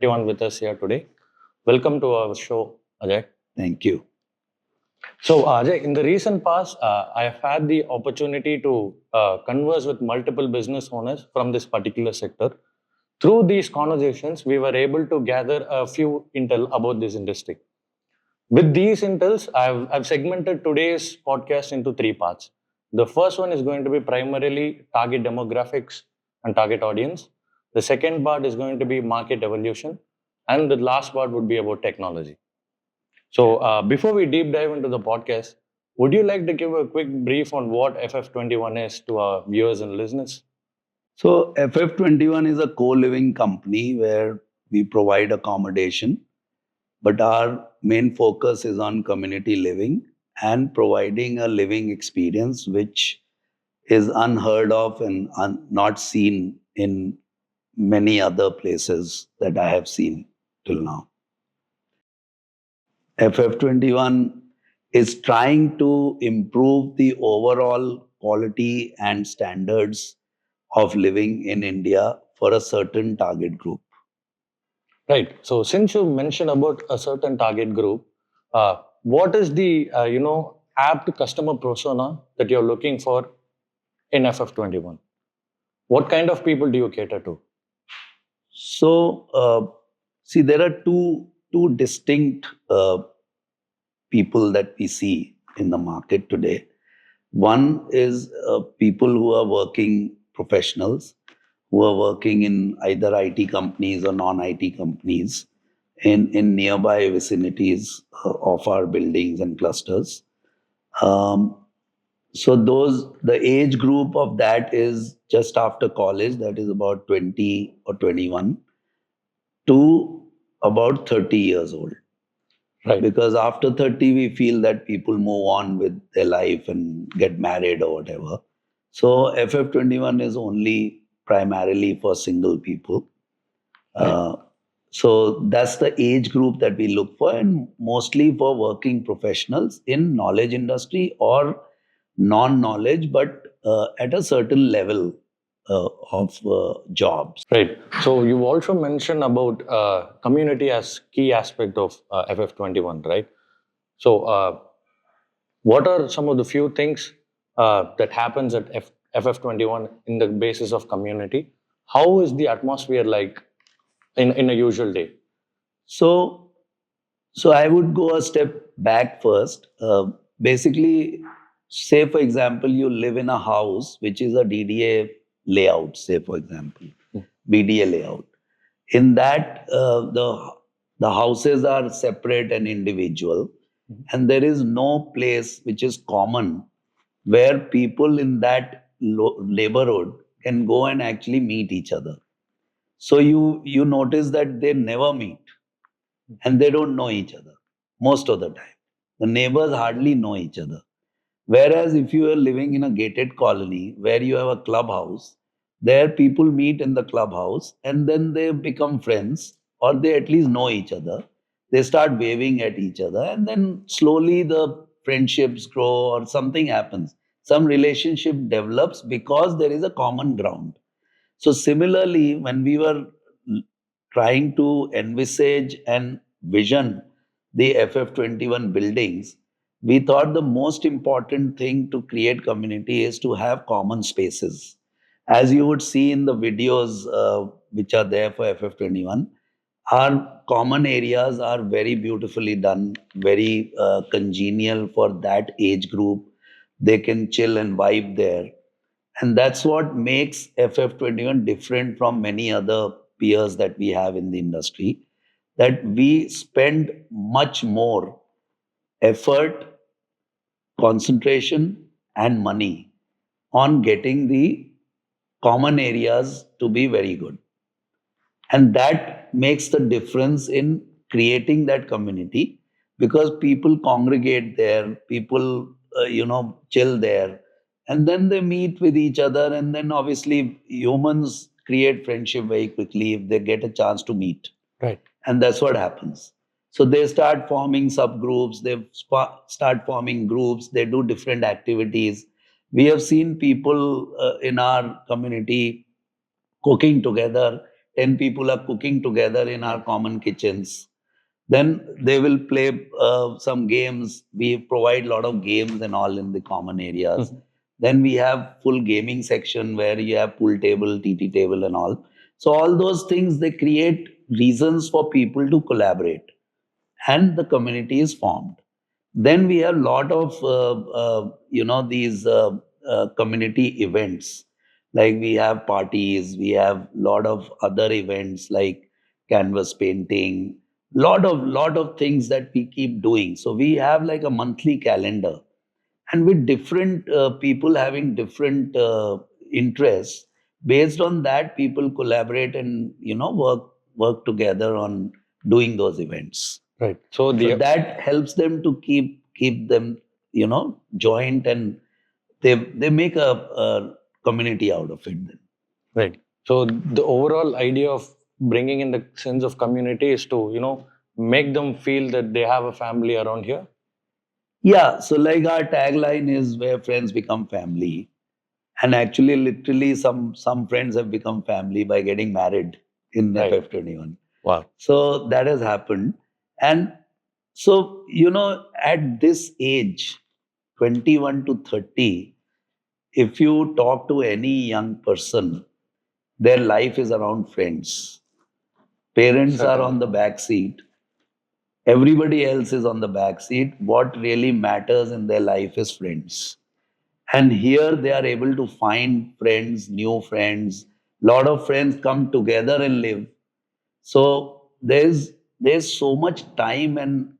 FF21 with us here today. Welcome to our show, Ajay. Thank you. So, Ajay, in the recent past, I have had the opportunity to converse with multiple business owners from this particular sector. Through these conversations, we were able to gather a few intel about this industry. With these intels, I've segmented today's podcast into three parts. The first one is going to be primarily target demographics and target audience. The second part is going to be market evolution. And the last part would be about technology. So, before we deep dive into the podcast, would you like to give a quick brief on what FF21 is to our viewers and listeners? So, FF21 is a co living company where we provide accommodation, but our main focus is on community living and providing a living experience which is unheard of and not seen in many other places that I have seen till now. FF21 is trying to improve the overall quality and standards of living in India for a certain target group. Right. So, since you mentioned about a certain target group, what is the apt customer persona that you're looking for in FF21? What kind of people do you cater to? So, see, there are two distinct people that we see in the market today. One is people who are working professionals, who are working in either IT companies or non-IT companies in nearby vicinities of our buildings and clusters. Um, so the age group of that is just after college, that is about 20 or 21 to about 30 years old. Right. Because after 30, we feel that people move on with their life and get married or whatever. So FF21 is only primarily for single people. Right. So that's the age group that we look for, and mostly for working professionals in knowledge industry or non-knowledge, but at a certain level of jobs. Right. So, you also mentioned about community as key aspect of FF21, right? So, what are some of the few things that happens at FF21 in the basis of community? How is the atmosphere like in a usual day? So, so I would go a step back first. Basically, say for example, you live in a house which is a DDA layout. Say for example, BDA layout. In that, the houses are separate and individual, and there is no place which is common where people in that neighborhood can go and actually meet each other. So you notice that they never meet and they don't know each other most of the time. The neighbors hardly know each other. Whereas if you are living in a gated colony where you have a clubhouse, there people meet in the clubhouse and then they become friends or they at least know each other. They start waving at each other and then slowly the friendships grow or something happens. Some relationship develops because there is a common ground. So similarly, when we were trying to envisage and vision the FF21 buildings, we thought the most important thing to create community is to have common spaces. As you would see in the videos which are there for FF21, our common areas are very beautifully done, very congenial for that age group. They can chill and vibe there. And that's what makes FF21 different from many other peers that we have in the industry, that we spend much more effort, concentration, and money on getting the common areas to be very good. And that makes the difference in creating that community because people congregate there, people, chill there, and then they meet with each other. And then obviously humans create friendship very quickly if they get a chance to meet. Right. And that's what happens. So they start forming subgroups, they start forming groups, they do different activities. We have seen people in our community cooking together, 10 people are cooking together in our common kitchens. Then they will play some games. We provide a lot of games and all in the common areas. Then we have full gaming section where you have pool table, TT table, and all. So all those things, they create reasons for people to collaborate, and the community is formed. Then we have a lot of these community events, like we have parties, we have a lot of other events like canvas painting, lot of things that we keep doing. So we have like a monthly calendar, and with different people having different interests, based on that people collaborate and work together on doing those events. Right. So So the that helps them to keep them joint, and they make a community out of it then. right. So the overall idea of bringing in the sense of community is to make them feel that they have a family around here. Yeah, so like our tagline is where friends become family, and actually literally some friends have become family by getting married in Right. FF21. Wow. So that has happened. And so, at this age, 21 to 30, if you talk to any young person, their life is around friends. Parents are on the back seat. Everybody else is on the back seat. What really matters in their life is friends. And here they are able to find friends, new friends. Lot of friends come together and live. So there's so much time and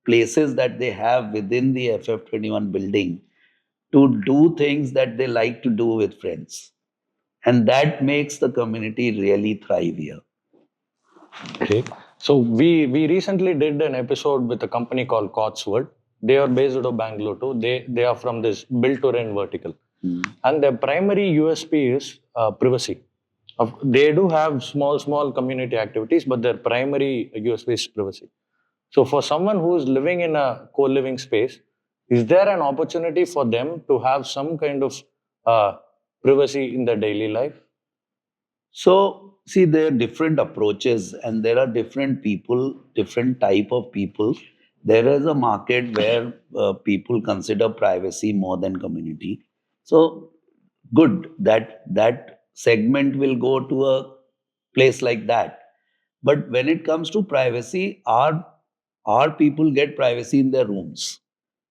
places that they have within the FF21 building to do things that they like to do with friends. And that makes the community really thrive here. Okay. So we recently did an episode with a company called Cotswold. They are based out of Bangalore too. They are from this build to rent vertical, and their primary USP is privacy. They do have small community activities, but their primary USP is privacy. So for someone who is living in a co-living space, is there an opportunity for them to have some kind of privacy in their daily life? So, see, there are different approaches, and there are different people, different type of people. There is a market where people consider privacy more than community. So, good that segment will go to a place like that. But when it comes to privacy, our people get privacy in their rooms.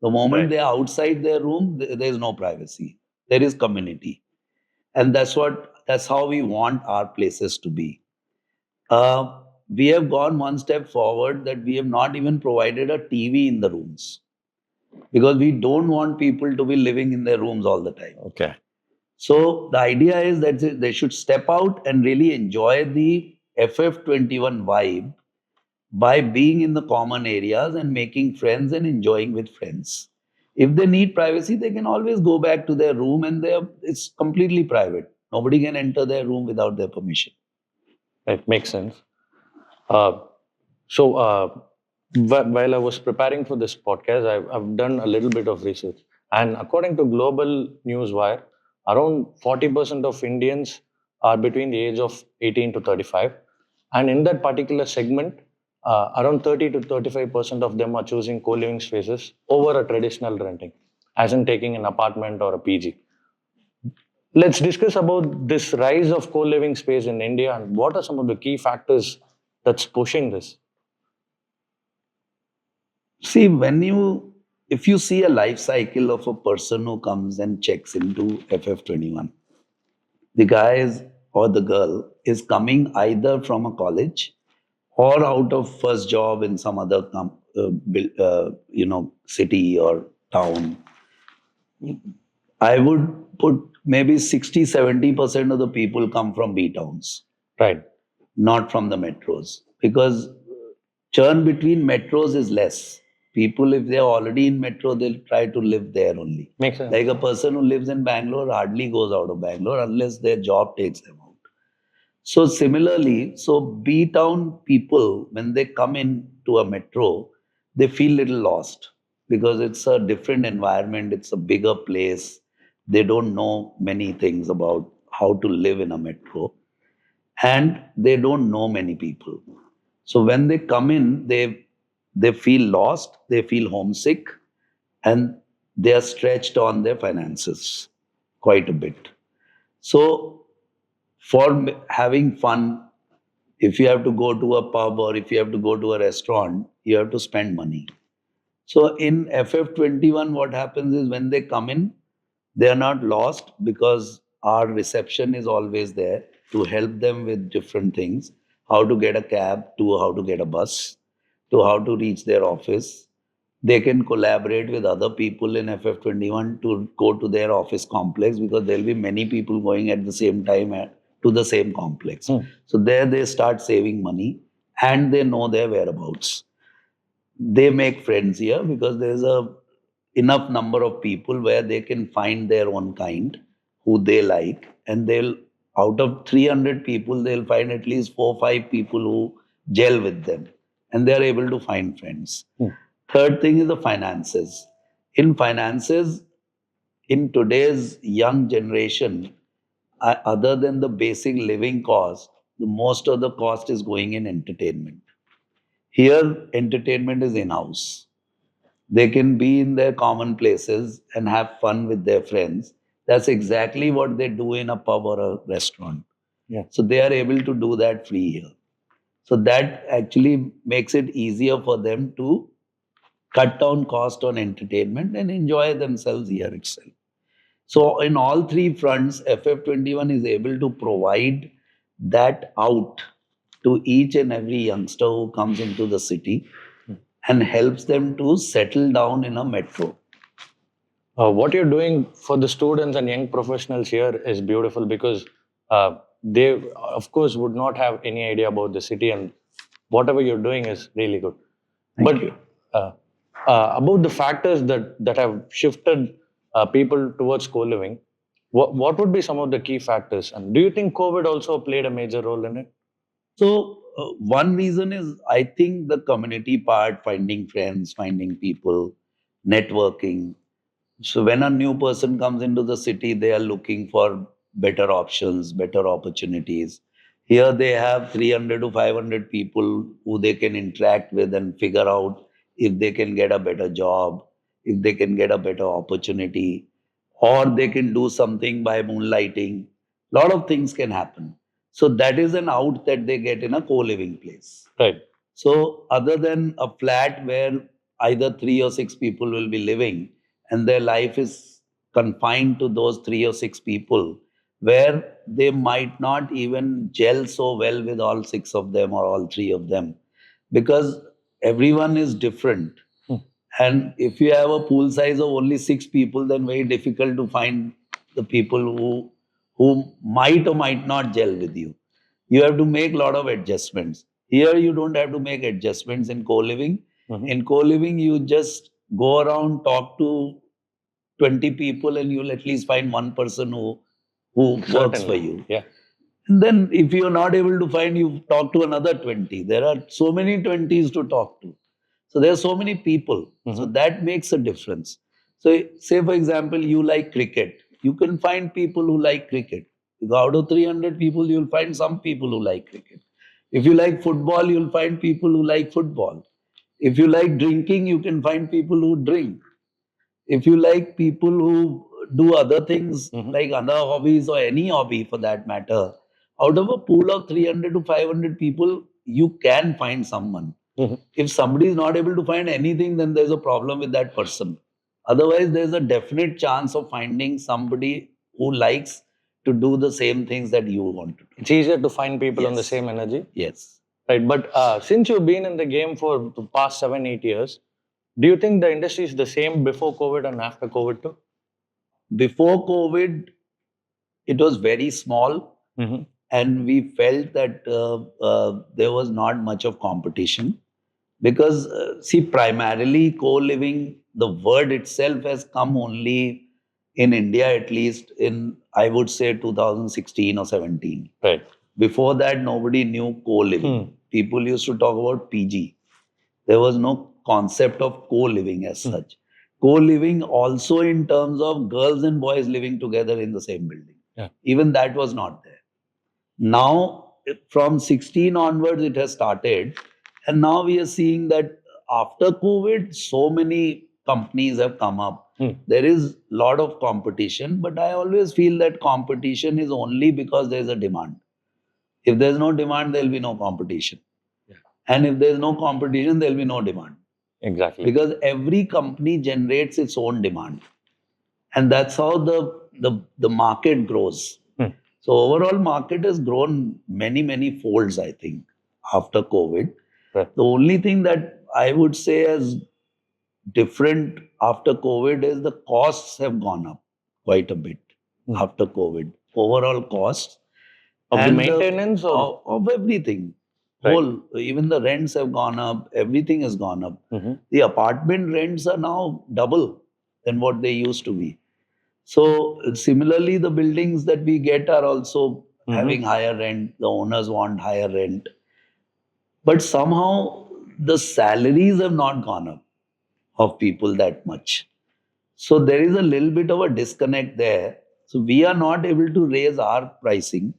The moment Right. they are outside their room, there is no privacy. There is community, and that's how we want our places to be. We have gone one step forward, that we have not even provided a TV in the rooms, because we don't want people to be living in their rooms all the time. Okay. So the idea is that they should step out and really enjoy the FF21 vibe by being in the common areas and making friends and enjoying with friends. If they need privacy, they can always go back to their room, and it's completely private. Nobody can enter their room without their permission. It makes sense. Uh, so, while I was preparing for this podcast, I've done a little bit of research. And according to Global Newswire, around 40% of Indians are between the age of 18 to 35. And in that particular segment, around 30 to 35% of them are choosing co living spaces over a traditional renting, as in taking an apartment or a PG. Let's discuss about this rise of co-living space in India and what are some of the key factors that's pushing this. See, if you see a life cycle of a person who comes and checks into FF21, the guy or the girl is coming either from a college or out of first job in some other city or town. I would put maybe 60-70% of the people come from B towns, Right. not from the metros, because churn between metros is less. People, if they're already in metro, they'll try to live there only. Makes sense. Like a person who lives in Bangalore hardly goes out of Bangalore unless their job takes them out. So similarly, so B town people, when they come into a metro, they feel little lost, because it's a different environment, it's a bigger place. They don't know many things about how to live in a metro. and they don't know many people. So when they come in, they feel lost, they feel homesick, and they are stretched on their finances quite a bit. So for having fun, if you have to go to a pub or if you have to go to a restaurant, you have to spend money. So in FF21, what happens is when they come in, they are not lost because our reception is always there to help them with different things, how to get a cab, to how to get a bus, to how to reach their office. They can collaborate with other people in FF21 to go to their office complex because there will be many people going at the same time to the same complex. So there they start saving money and they know their whereabouts. They make friends here because there's a enough number of people where they can find their own kind who they like, and they'll out of 300 people they'll find at least 4 or 5 people who gel with them, and they're able to find friends. Third thing is the finances. In finances, in today's young generation, other than the basic living cost, the most of the cost is going in entertainment. Here entertainment is in house. They can be in their common places and have fun with their friends. That's exactly what they do in a pub or a restaurant. Yeah. So they are able to do that free here. So that actually makes it easier for them to cut down cost on entertainment and enjoy themselves here itself. So in all three fronts, FF21 is able to provide that out to each and every youngster who comes into the city and helps them to settle down in a metro. What you're doing for the students and young professionals here is beautiful because they, of course, would not have any idea about the city, and whatever you're doing is really good. Thank you. Uh, about the factors that have shifted people towards co-living, what would be some of the key factors? And do you think COVID also played a major role in it? So, one reason is I think the community part, finding friends, finding people, networking. So, when a new person comes into the city, they are looking for better options, better opportunities. Here, they have 300 to 500 people who they can interact with and figure out if they can get a better job, if they can get a better opportunity, or they can do something by moonlighting. Lot of things can happen. So that is an out that they get in a co-living place. Right. So other than a flat where either 3 or 6 people will be living and their life is confined to those 3 or 6 people, where they might not even gel so well with all 6 of them or all 3 of them, because everyone is different. And if you have a pool size of only 6 people, then very difficult to find the people who might or might not gel with you. You have to make a lot of adjustments. Here, you don't have to make adjustments in co-living. In co-living, you just go around, talk to 20 people, and you'll at least find one person who works for you. Yeah. And then, if you're not able to find, you talk to another 20. There are so many 20s to talk to. So there are so many people. So that makes a difference. So say for example, you like cricket. You can find people who like cricket. Out of 300 people, you'll find some people who like cricket. If you like football, you'll find people who like football. If you like drinking, you can find people who drink. If you like people who do other things like other hobbies or any hobby for that matter, out of a pool of 300 to 500 people, you can find someone. If somebody is not able to find anything, then there's a problem with that person. Otherwise, there's a definite chance of finding somebody who likes to do the same things that you want to do. It's easier to find people on the Yes. same energy. Yes. Right. But since you've been in the game for the past 7, 8 years, do you think the industry is the same before COVID and after COVID too? Before COVID, it was very small, and we felt that there was not much of competition because, see, primarily co-living, the word itself has come only in India, at least in, I would say, 2016 or 17. Right. Before that, nobody knew co-living. People used to talk about PG. There was no concept of co-living as such. Co-living also in terms of girls and boys living together in the same building. Yeah. Even that was not there. Now, from 16 onwards, it has started. And now we are seeing that after COVID, so many companies have come up. There is a lot of competition, but I always feel that competition is only because there is a demand. If there's no demand, there'll be no competition. Yeah. And if there's no competition, there'll be no demand. Exactly. Because every company generates its own demand. And that's how the market grows. So overall market has grown many folds, I think, after COVID. Right. The only thing that I would say is different after COVID is the costs have gone up quite a bit after COVID. Overall costs Of the and maintenance or of everything. Right. Whole, even the rents have gone up, everything has gone up. The apartment rents are now double than what they used to be. So similarly, the buildings that we get are also having higher rent. The owners want higher rent. But somehow the salaries have not gone up of people that much. So there is a little bit of a disconnect there. So we are not able to raise our pricing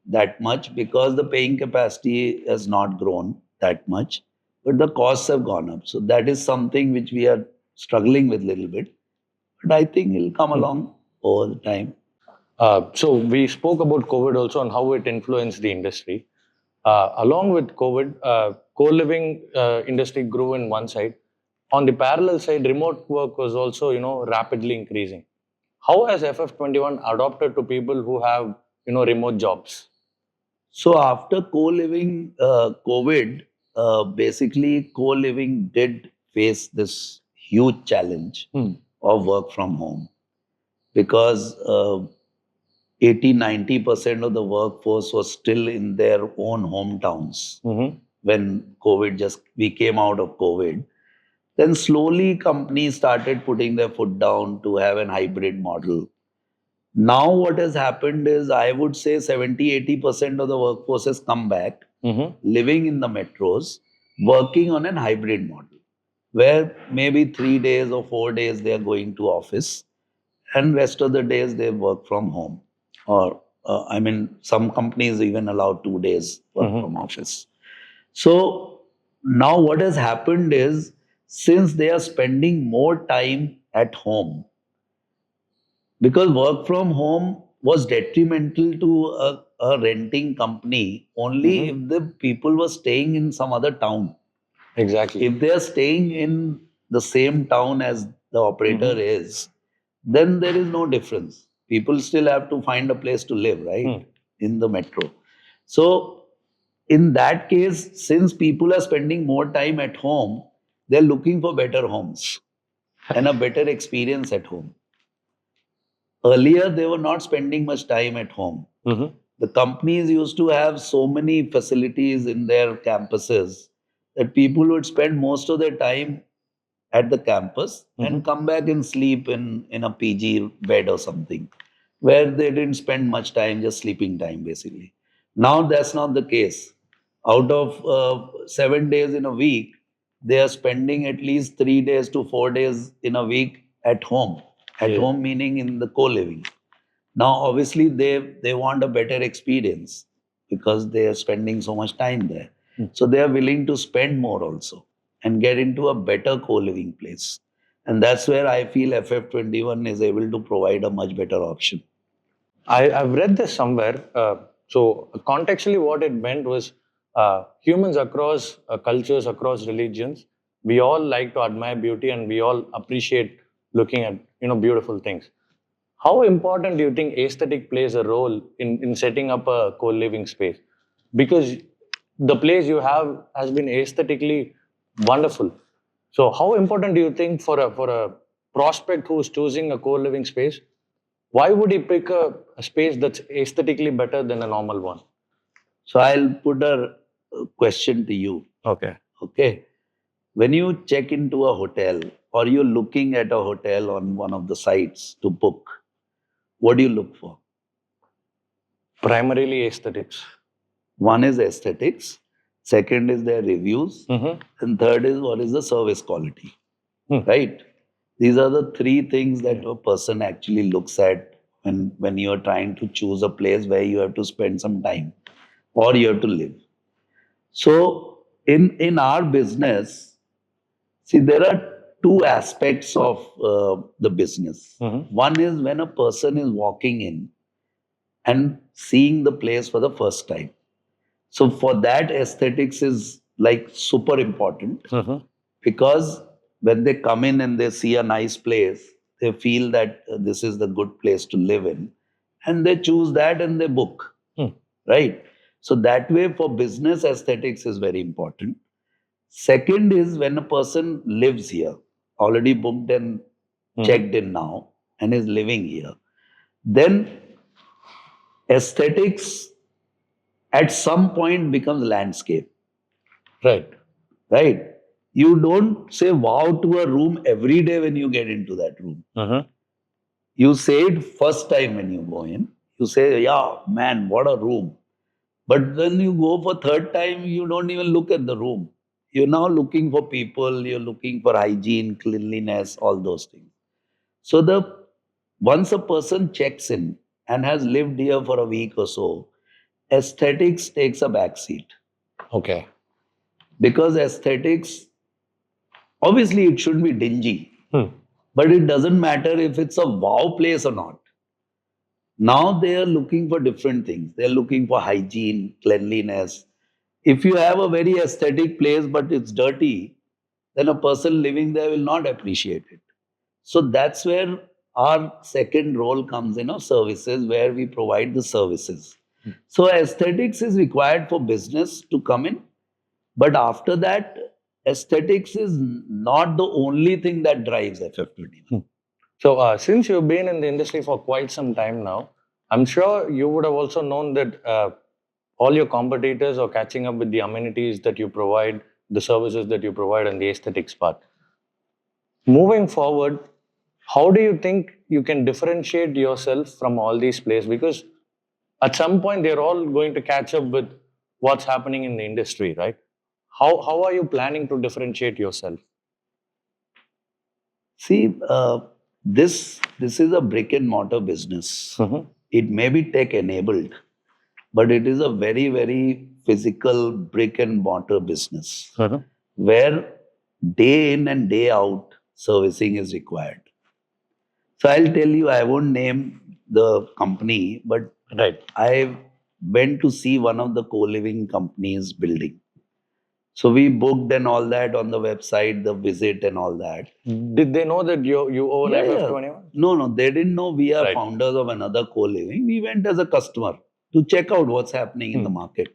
that much because the paying capacity has not grown that much, but the costs have gone up. So that is something which we are struggling with a little bit. But I think it'll come along over the time. So we spoke about COVID also and how it influenced the industry. Along with COVID, co-living industry grew in one side. On the parallel side, remote work was also, rapidly increasing. How has FF21 adopted to people who have, remote jobs? So after co-living, COVID, basically co-living did face this huge challenge of work from home because 80-90% of the workforce was still in their own hometowns when we came out of COVID. Then slowly companies started putting their foot down to have an hybrid model. Now what has happened is I would say 70-80% of the workforce has come back, living in the metros, working on an hybrid model, where maybe 3 days or 4 days they are going to office and rest of the days they work from home. Or some companies even allow 2 days work from office. So now what has happened is since they are spending more time at home, because work from home was detrimental to a renting company only if the people were staying in some other town. Exactly. If they are staying in the same town as the operator is, then there is no difference. People still have to find a place to live, right? In the metro. So, in that case, since people are spending more time at home, they're looking for better homes and a better experience at home. Earlier, they were not spending much time at home. The companies used to have so many facilities in their campuses that people would spend most of their time at the campus and come back and sleep in a PG bed or something, where they didn't spend much time, just sleeping time basically. Now that's not the case. Out of 7 days in a week, they are spending at least 3 days to 4 days in a week at home. At home meaning in the co-living. Now, obviously, they want a better experience because they are spending so much time there. So they are willing to spend more also and get into a better co-living place. And that's where I feel FF21 is able to provide a much better option. I've read this somewhere. So contextually, what it meant was humans across cultures, across religions, we all like to admire beauty and we all appreciate looking at beautiful things. How important do you think aesthetic plays a role in setting up a co-living space? Because the place you have has been aesthetically wonderful. So how important do you think for a prospect who's choosing a co-living space, why would he pick a space that's aesthetically better than a normal one? So I'll put a question to you. Okay. Okay. When you check into a hotel or you're looking at a hotel on one of the sites to book, what do you look for? Primarily aesthetics. One is aesthetics, second is their reviews, and third is what is the service quality. Right? These are the three things that a person actually looks at when you're trying to choose a place where you have to spend some time. or you have to live. So in our business, see, there are two aspects of the business. One is when a person is walking in and seeing the place for the first time. So for that, aesthetics is like super important because when they come in and they see a nice place, they feel that this is the good place to live in, and they choose that and they book, right? So that way, for business, aesthetics is very important. Second is when a person lives here, already booked and checked in now, and is living here, then aesthetics at some point becomes landscape. Right. Right? You don't say wow to a room every day when you get into that room. You say it first time when you go in. You say, yeah, man, what a room. But when you go for third time, you don't even look at the room. You're now looking for people, you're looking for hygiene, cleanliness, all those things. So the once a person checks in and has lived here for a week or so, aesthetics takes a backseat. Okay. Because aesthetics, obviously, it should be dingy, but it doesn't matter if it's a wow place or not. Now they are looking for different things. They're looking for hygiene, cleanliness. If you have a very aesthetic place but it's dirty, then a person living there will not appreciate it. So that's where our second role comes in of services, where we provide the services. So aesthetics is required for business to come in, but after that, aesthetics is not the only thing that drives FF21. So, since you've been in the industry for quite some time now, I'm sure you would have also known that all your competitors are catching up with the amenities that you provide, the services that you provide, and the aesthetics part. Moving forward, how do you think you can differentiate yourself from all these players? Because at some point, they're all going to catch up with what's happening in the industry, right? How are you planning to differentiate yourself? See, this is a brick and mortar business. It may be tech enabled, but it is a very physical brick and mortar business where day in and day out servicing is required. So I'll tell you, I won't name the company, but Right. I went to see one of the co-living companies building. So we booked and all that on the website, the visit and all that. Did they know that you own Yeah, yeah. FF21? No, they didn't know we are Right. founders of another co-living. We went as a customer to check out what's happening in the market,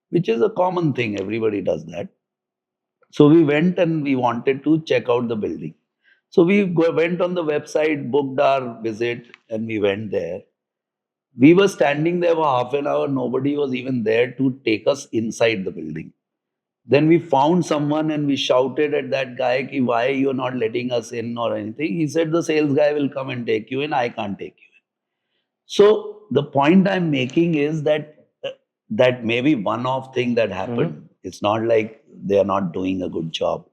which is a common thing. Everybody does that. So we went and we wanted to check out the building. So we went on the website, booked our visit, and we went there. We were standing there for half an hour. Nobody was even there to take us inside the building. Then we found someone and we shouted at that guy, ki, why you're not letting us in or anything. He said, the sales guy will come and take you in. I can't take you in. So the point I'm making is that that may be one-off thing that happened. It's not like they are not doing a good job.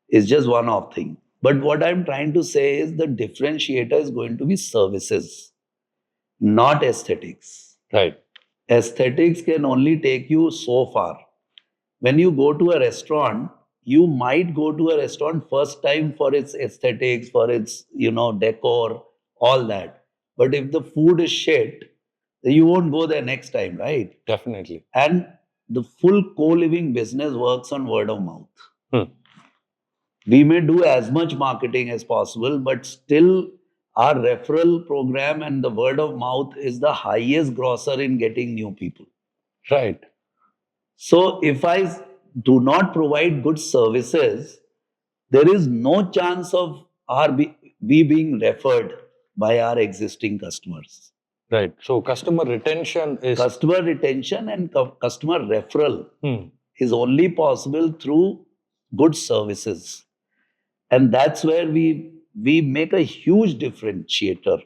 It's just one-off thing. But what I'm trying to say is the differentiator is going to be services, not aesthetics. Right. Aesthetics can only take you so far. When you go to a restaurant, you might go to a restaurant first time for its aesthetics, for its, decor, all that. But if the food is shit, you won't go there next time, right? Definitely. And the full co-living business works on word of mouth. We may do as much marketing as possible, but still our referral program and the word of mouth is the highest grosser in getting new people. Right. So if I do not provide good services, there is no chance of we being referred by our existing customers. Right. So customer retention is Customer retention and customer referral is only possible through good services. And that's where we make a huge differentiator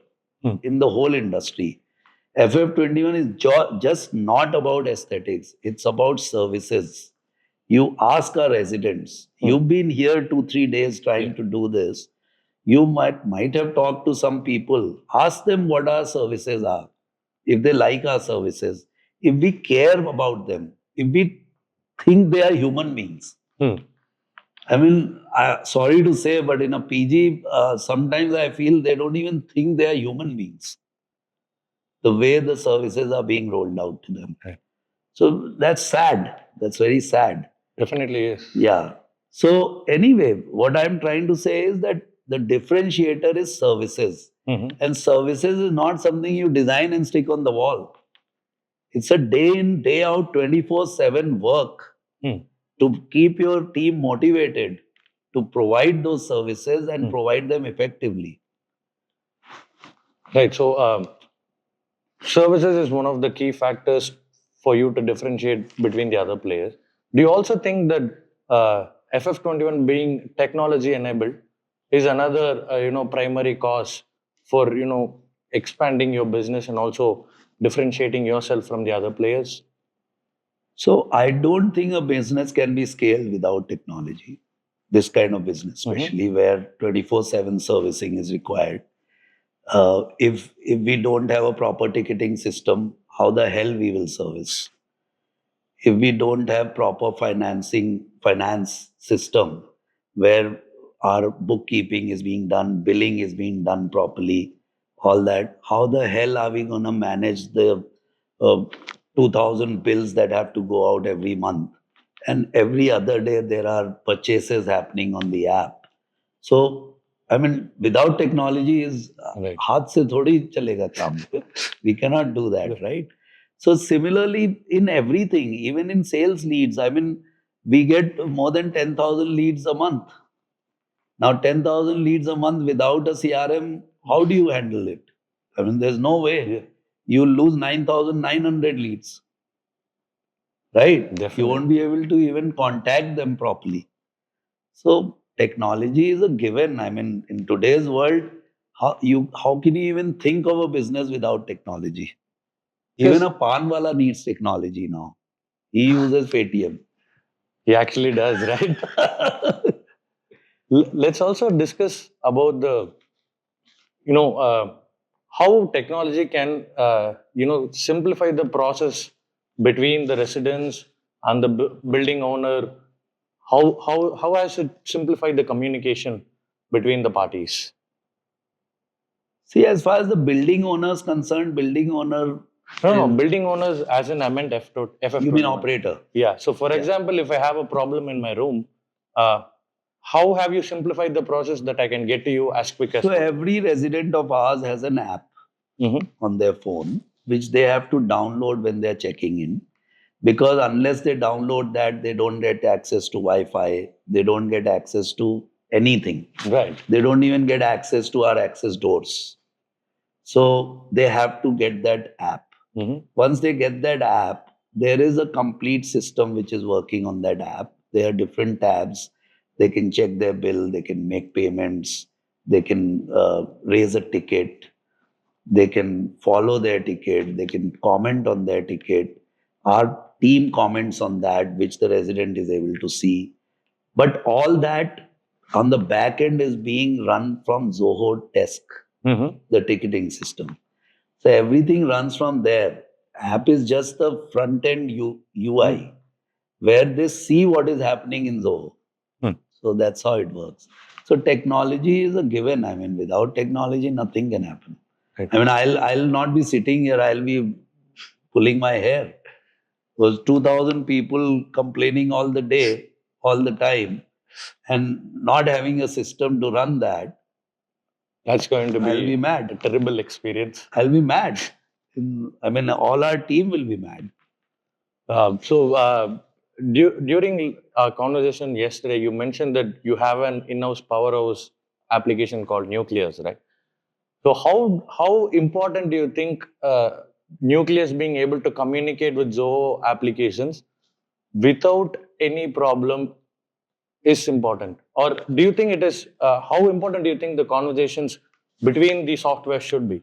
in the whole industry. FF21 is just not about aesthetics. It's about services. You ask our residents, you've been here 2-3 days trying to do this. You might have talked to some people. Ask them what our services are. If they like our services. if we care about them, if we think they are human beings. Hmm. I mean, sorry to say, but in a PG, sometimes I feel they don't even think they are human beings. The way the services are being rolled out to them. Right. So that's sad. That's very sad. Definitely is. Yeah. So anyway, what I'm trying to say is that the differentiator is services. Mhm. And services is not something you design and stick on the wall. It's a day in, day out, 24/7 work Hmm. to keep your team motivated to provide those services and provide them effectively. Right. So, services is one of the key factors for you to differentiate between the other players. Do you also think that FF21 being technology enabled is another primary cause for expanding your business and also differentiating yourself from the other players? So I don't think a business can be scaled without technology. This kind of business, especially where 24/7 servicing is required. If we don't have a proper ticketing system, how the hell we will service? If we don't have proper finance system where our bookkeeping is being done, billing is being done properly, all that, how the hell are we going to manage the uh, 2000 bills that have to go out every month? And every other day there are purchases happening on the app. So, I mean, without technology is Right. हाथ से थोड़ी चलेगा काम. We cannot do that, right? So similarly, in everything, even in sales leads, I mean, we get more than 10,000 leads a month. Now, 10,000 leads a month without a CRM, how do you handle it? I mean, there's no way. You'll lose 9,900 leads, right? Definitely. You won't be able to even contact them properly. So technology is a given. I mean, in today's world, how can you even think of a business without technology? Even a pan wala needs technology now. He uses Paytm. He actually does, right? Let's also discuss about the how technology can simplify the process between the residents and the building owner. How has it simplified the communication between the parties? See, as far as the building owner is concerned, building owner, No, building owners, as in I meant FF21. you mean operator? Yeah. So, for example, if I have a problem in my room, how have you simplified the process that I can get to you as quick as So possible? every resident of ours has an app Mhm. on their phone, which they have to download when they're checking in. Because unless they download that, they don't get access to Wi-Fi. They don't get access to anything. Right. They don't even get access to our access doors. So they have to get that app. Mhm. Once they get that app, there is a complete system which is working on that app. There are different tabs. They can check their bill, they can make payments, they can raise a ticket, they can follow their ticket, they can comment on their ticket. Our team comments on that, which the resident is able to see. But all that on the back end is being run from Zoho Desk, Mhm. the ticketing system. So everything runs from there. App is just the front end UI where they see what is happening in Zoho. Hmm. So that's how it works. So technology is a given. I mean, without technology, nothing can happen. Right. I mean, I'll not be sitting here. I'll be pulling my hair. Was 2,000 people complaining all the day, all the time, and not having a system to run that. That's going to I'll be be mad. a terrible experience. I'll be mad. I mean, all our team will be mad. During our conversation yesterday, you mentioned that you have an in-house powerhouse application called Nucleus, right? So how important do you think Nucleus being able to communicate with Zoho applications without any problem is important? Or do you think it is, how important do you think the conversations between the software should be?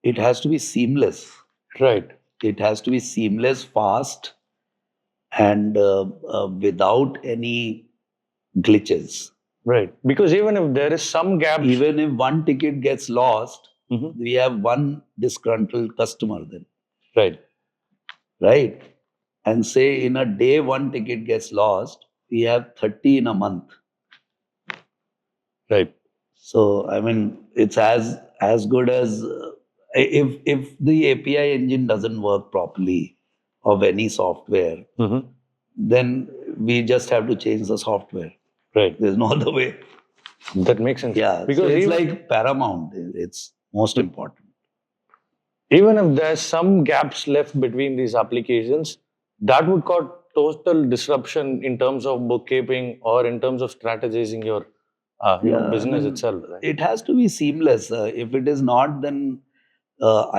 It has to be seamless. Right. It has to be seamless, fast, and without any glitches. Right. Because even if there is some gaps, Even if one ticket gets lost, Mhm. we have one disgruntled customer then. Right. right? And say in a day, one ticket gets lost, we have 30 in a month. Right. So, I mean, it's as good as if the API engine doesn't work properly of any software, Mm-hmm. then we just have to change the software. Right. There's no other way. That makes sense. Yeah. So Because it's even, like paramount. It's most important. even if there's some gaps left between these applications, that would cause total disruption in terms of bookkeeping or in terms of strategizing your Yeah. I business mean, itself, right? it has to be seamless. If it is not, then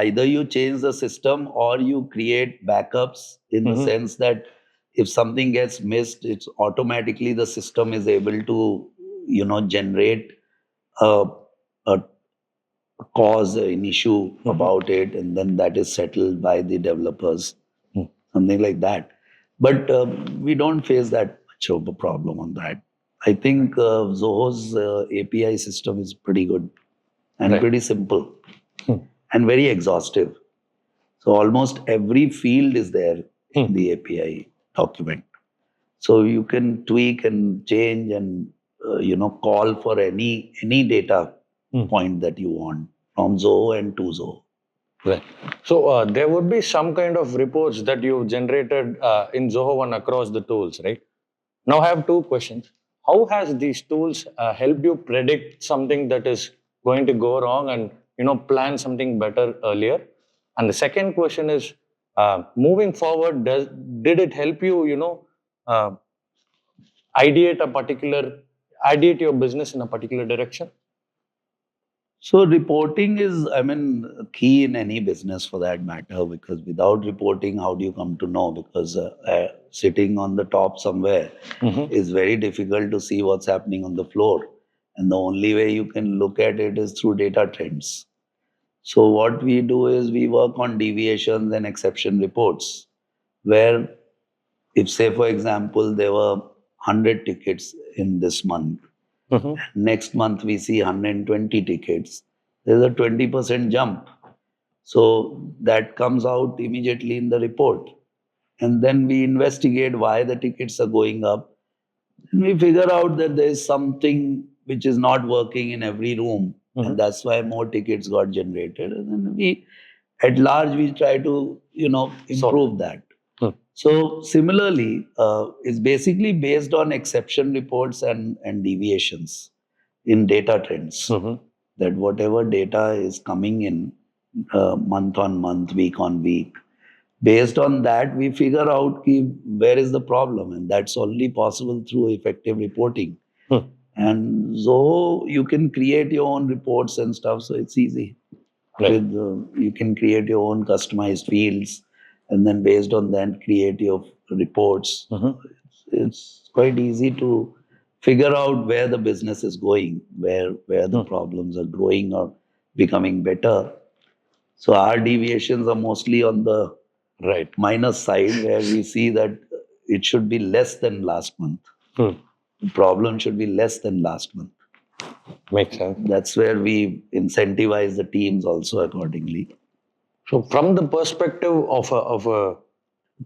either you change the system or you create backups in the Mm-hmm. sense that if something gets missed, it's automatically the system is able to, generate a, a cause, an issue about it, and then that is settled by the developers, Mm. something like that. But we don't face that much of a problem on that. I think Zoho's API system is pretty good and Right. pretty simple Hmm. and very exhaustive. So almost every field is there in Hmm. the API document. So you can tweak and change and call for any data Hmm. point that you want from Zoho and to Zoho. Right. So there would be some kind of reports that you've generated in Zoho One across the tools, right? Now I have two questions. How has these tools helped you predict something that is going to go wrong and plan something better earlier? And the second question is, moving forward, did it help you uh, ideate a particular ideate your business in a particular direction? So reporting is, I mean, key in any business for that matter, because without reporting, how do you come to know? Because sitting on the top somewhere Mm-hmm. is very difficult to see what's happening on the floor. And the only way you can look at it is through data trends. So what we do is we work on deviations and exception reports, where if, say, for example, there were 100 tickets in this month, Mm-hmm. next month we see 120 tickets, there's a 20% jump. So that comes out immediately in the report. And then we investigate why the tickets are going up. And we figure out that there's something which is not working in every room. And Mm-hmm. that's why more tickets got generated. And then at large, we try to, So, improve that. hmm. So similarly, it's basically based on exception reports and deviations in data trends. Mm-hmm. That whatever data is coming in month on month, week on week, based on that, we figure out where is the problem, and that's only possible through effective reporting. Hmm. And Zoho, you can create your own reports and stuff, so it's easy. Right. With you can create your own customized fields, and then based on that, create your reports. Mm-hmm. It's quite easy to figure out where the business is going, where the Hmm. problems are growing or becoming better. So our deviations are mostly on the Right. minus side, where we see that it should be less than last month. Hmm. The problem should be less than last month. Makes sense. That's where we incentivize the teams also accordingly. So, from the perspective of a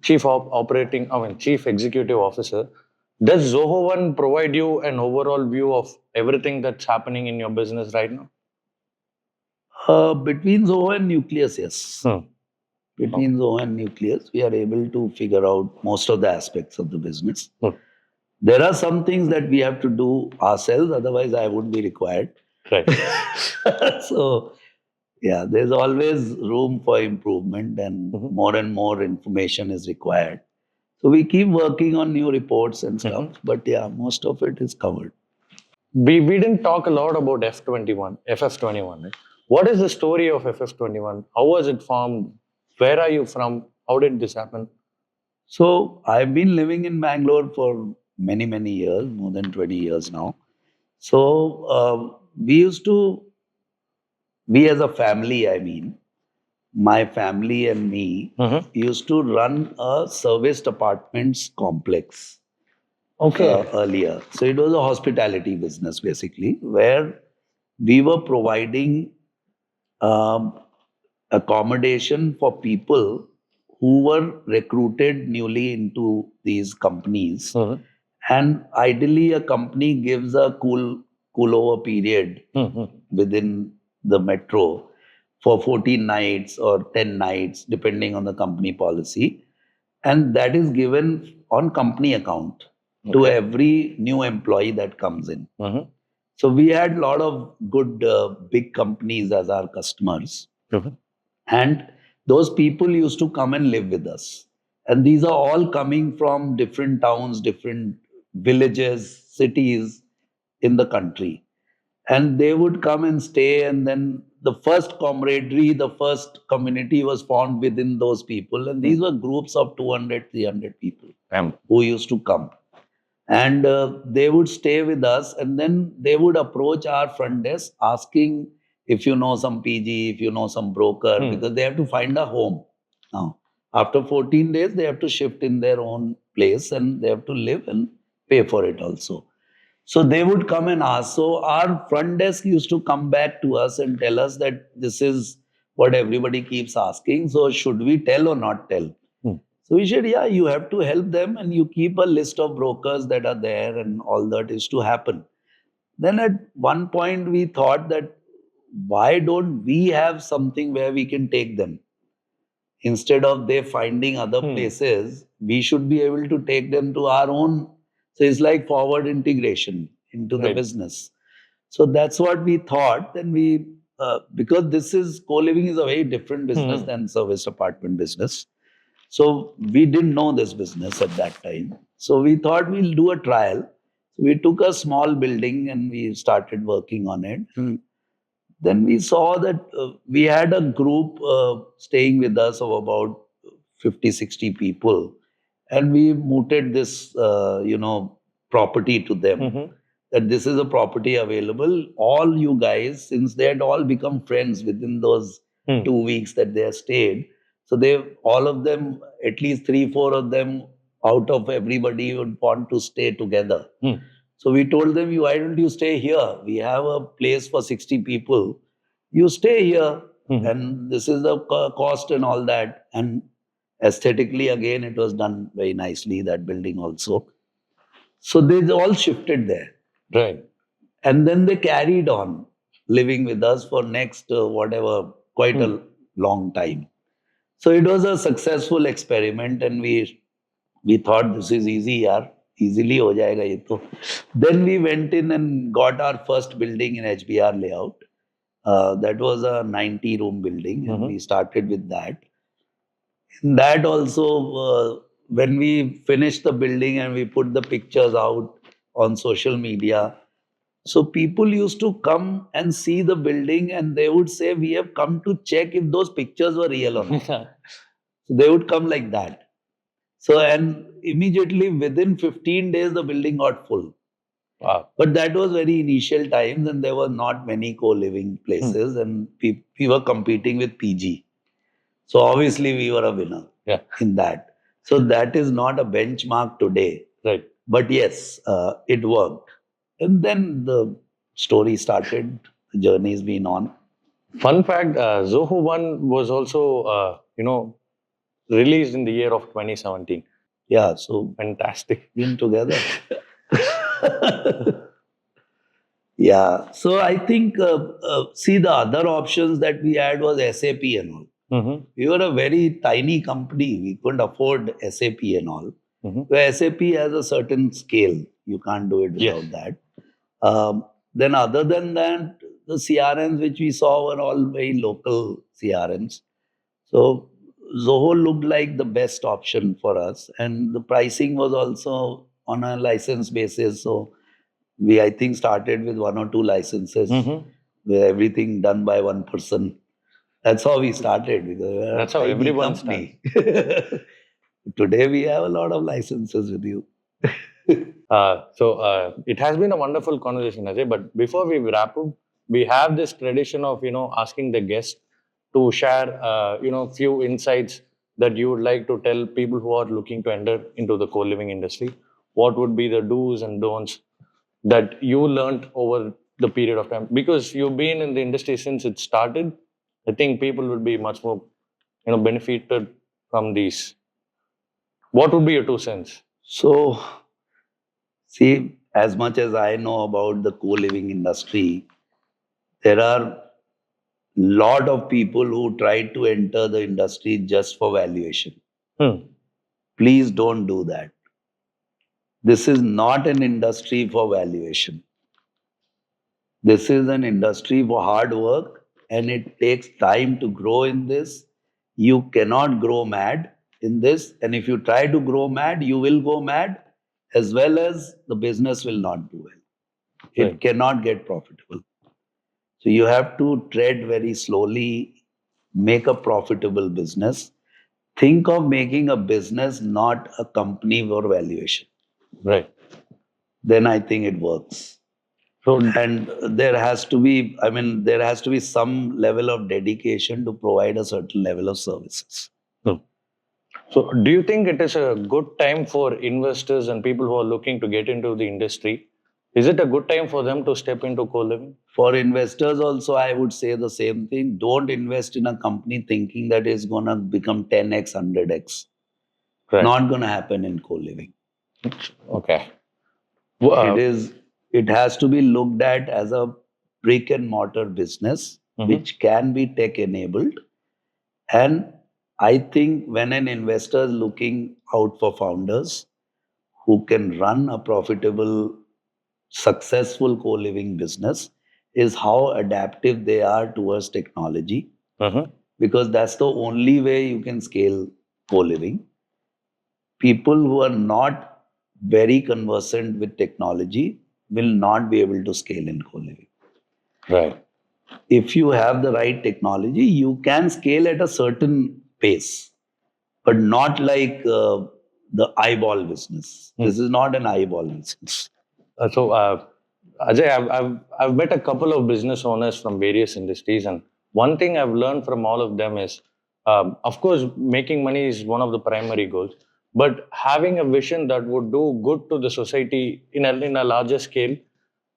chief executive officer, does Zoho One provide you an overall view of everything that's happening in your business right now? Between Zoho and Nucleus, yes. Hmm. Between Zoho and Nucleus, we are able to figure out most of the aspects of the business. Hmm. There are some things that we have to do ourselves, otherwise, I wouldn't be required. Right. So, yeah, there's always room for improvement, and Mhm. more information is required. So, we keep working on new reports and stuff, Mhm. but yeah, most of it is covered. We didn't talk a lot about FF21, right? What is the story of FF21? How was it formed? Where are you from? How did this happen? So, I've been living in Bangalore for many, many years, more than 20 years now. So, we as a family, I mean, my family and me Mhm. used to run a serviced apartments complex Okay. earlier. So it was a hospitality business basically, where we were providing um, accommodation for people who were recruited newly into these companies. Mhm. And ideally, a company gives a cool over period Mhm. within the metro for 14 nights or 10 nights, depending on the company policy. And that is given on company account to Okay. every new employee that comes in. Mhm. So we had a lot of good big companies as our customers. Mhm. And those people used to come and live with us. And these are all coming from different towns, different villages, cities in the country. And they would come and stay. And then the first camaraderie, the first community was formed within those people. And these were groups of 200, 300 people Damn. who used to come. And they would stay with us, and then they would approach our front desk asking if you know some PG, if you know some broker, because they have to find a home. Now, after 14 days, they have to shift in their own place and they have to live and pay for it also. So they would come and ask. So our front desk used to come back to us and tell us that this is what everybody keeps asking. So should we tell or not tell? Hmm. So we said, yeah, you have to help them and you keep a list of brokers that are there and all that is to happen. Then at one point we thought that why don't we have something where we can take them? Instead of they finding other places, we should be able to take them to our own. So it's like forward integration into the Right. business. So that's what we thought. Then because this is co-living is a very different business than service apartment business. So we didn't know this business at that time. So we thought we'll do a trial. So we took a small building and we started working on it. Then we saw that we had a group staying with us of about 50, 60 people. And we mooted this, property to them. Mhm. That this is a property available. All you guys, since they had all become friends within those 2 weeks that they have stayed. So they, all of them, at least 3, 4 of them out of everybody would want to stay together. So we told them, why don't you stay here? We have a place for 60 people. You stay here, and this is the cost and all that. And aesthetically, again, it was done very nicely, that building also. So they all shifted there. Right. And then they carried on living with us for next, whatever, quite a long time. So it was a successful experiment, and we thought this is easy, yaar. Easily ho jayega ye to. Then we went in and got our first building in HBR layout. That was a 90-room building, and we started with that. In that also, when we finished the building and we put the pictures out on social media, so people used to come and see the building, and they would say, "We have come to check if those pictures were real or not." So they would come like that. So, and immediately within 15 days, the building got full. Wow. But that was very initial times, and there were not many co-living places, and we were competing with PG. So obviously, we were a winner in that. So that is not a benchmark today. Right. But yes, it worked. And then the story started, the journey's been on. Fun fact: Zoho One was also, released in the year of 2017. Yeah, so Fantastic. been together. Yeah, so I think, see, the other options that we had was SAP and all. We were a very tiny company. We couldn't afford SAP and all. So SAP has a certain scale. You can't do it without that. Then other than that, the CRMs which we saw were all very local CRMs. So Zoho looked like the best option for us. And the pricing was also on a license basis. So we, I think, started with 1 or 2 licenses, where everything done by one person. That's how we started. Because we were That's a how tiny everyone company. Today we have a lot of licenses with you. So it has been a wonderful conversation, Ajay. But before we wrap up, we have this tradition of asking the guest to share few insights that you would like to tell people who are looking to enter into the co-living industry. What would be the do's and don'ts that you learned over the period of time? Because you've been in the industry since it started, I think people would be much more benefited from these? What would be your 2 cents? So, see, as much as I know about the co-living industry, there are lot of people who try to enter the industry just for valuation. Hmm. Please don't do that. This is not an industry for valuation. This is an industry for hard work, and it takes time to grow in this. You cannot grow mad in this. And if you try to grow mad, you will go mad, as well as the business will not do well. It Right. cannot get profitable. So you have to tread very slowly, make a profitable business. Think of making a business, not a company for valuation. Right. Then I think it works. So, And there has to be, I mean, there has to be some level of dedication to provide a certain level of services. hmm. So, do you think it is a good time for investors and people who are looking to get into the industry? Is it a good time for them to step into co-living? For investors also, I would say the same thing. Don't invest in a company thinking that it's going to become 10x, 100x. Right. Not going to happen in co-living. Okay. It has to be looked at as a brick and mortar business, which can be tech enabled. And I think when an investor is looking out for founders who can run a profitable, successful co-living business, is how adaptive they are towards technology, because that's the only way you can scale co-living. People who are not very conversant with technology will not be able to scale in co-living. Right. If you have the right technology, you can scale at a certain pace, but not like the eyeball business. This is not an eyeball business. Ajay, I've met a couple of business owners from various industries, and one thing I've learned from all of them is, of course, making money is one of the primary goals, but having a vision that would do good to the society in a larger scale.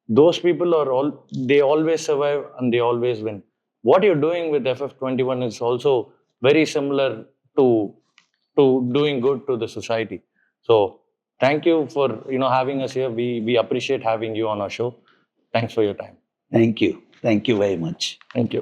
Those people are all, they always survive and they always win. What you're doing with FF21 is also very similar to doing good to the society. So thank you for having us here. We appreciate having you on our show. Thanks for your time. Thank you. Thank you very much. Thank you.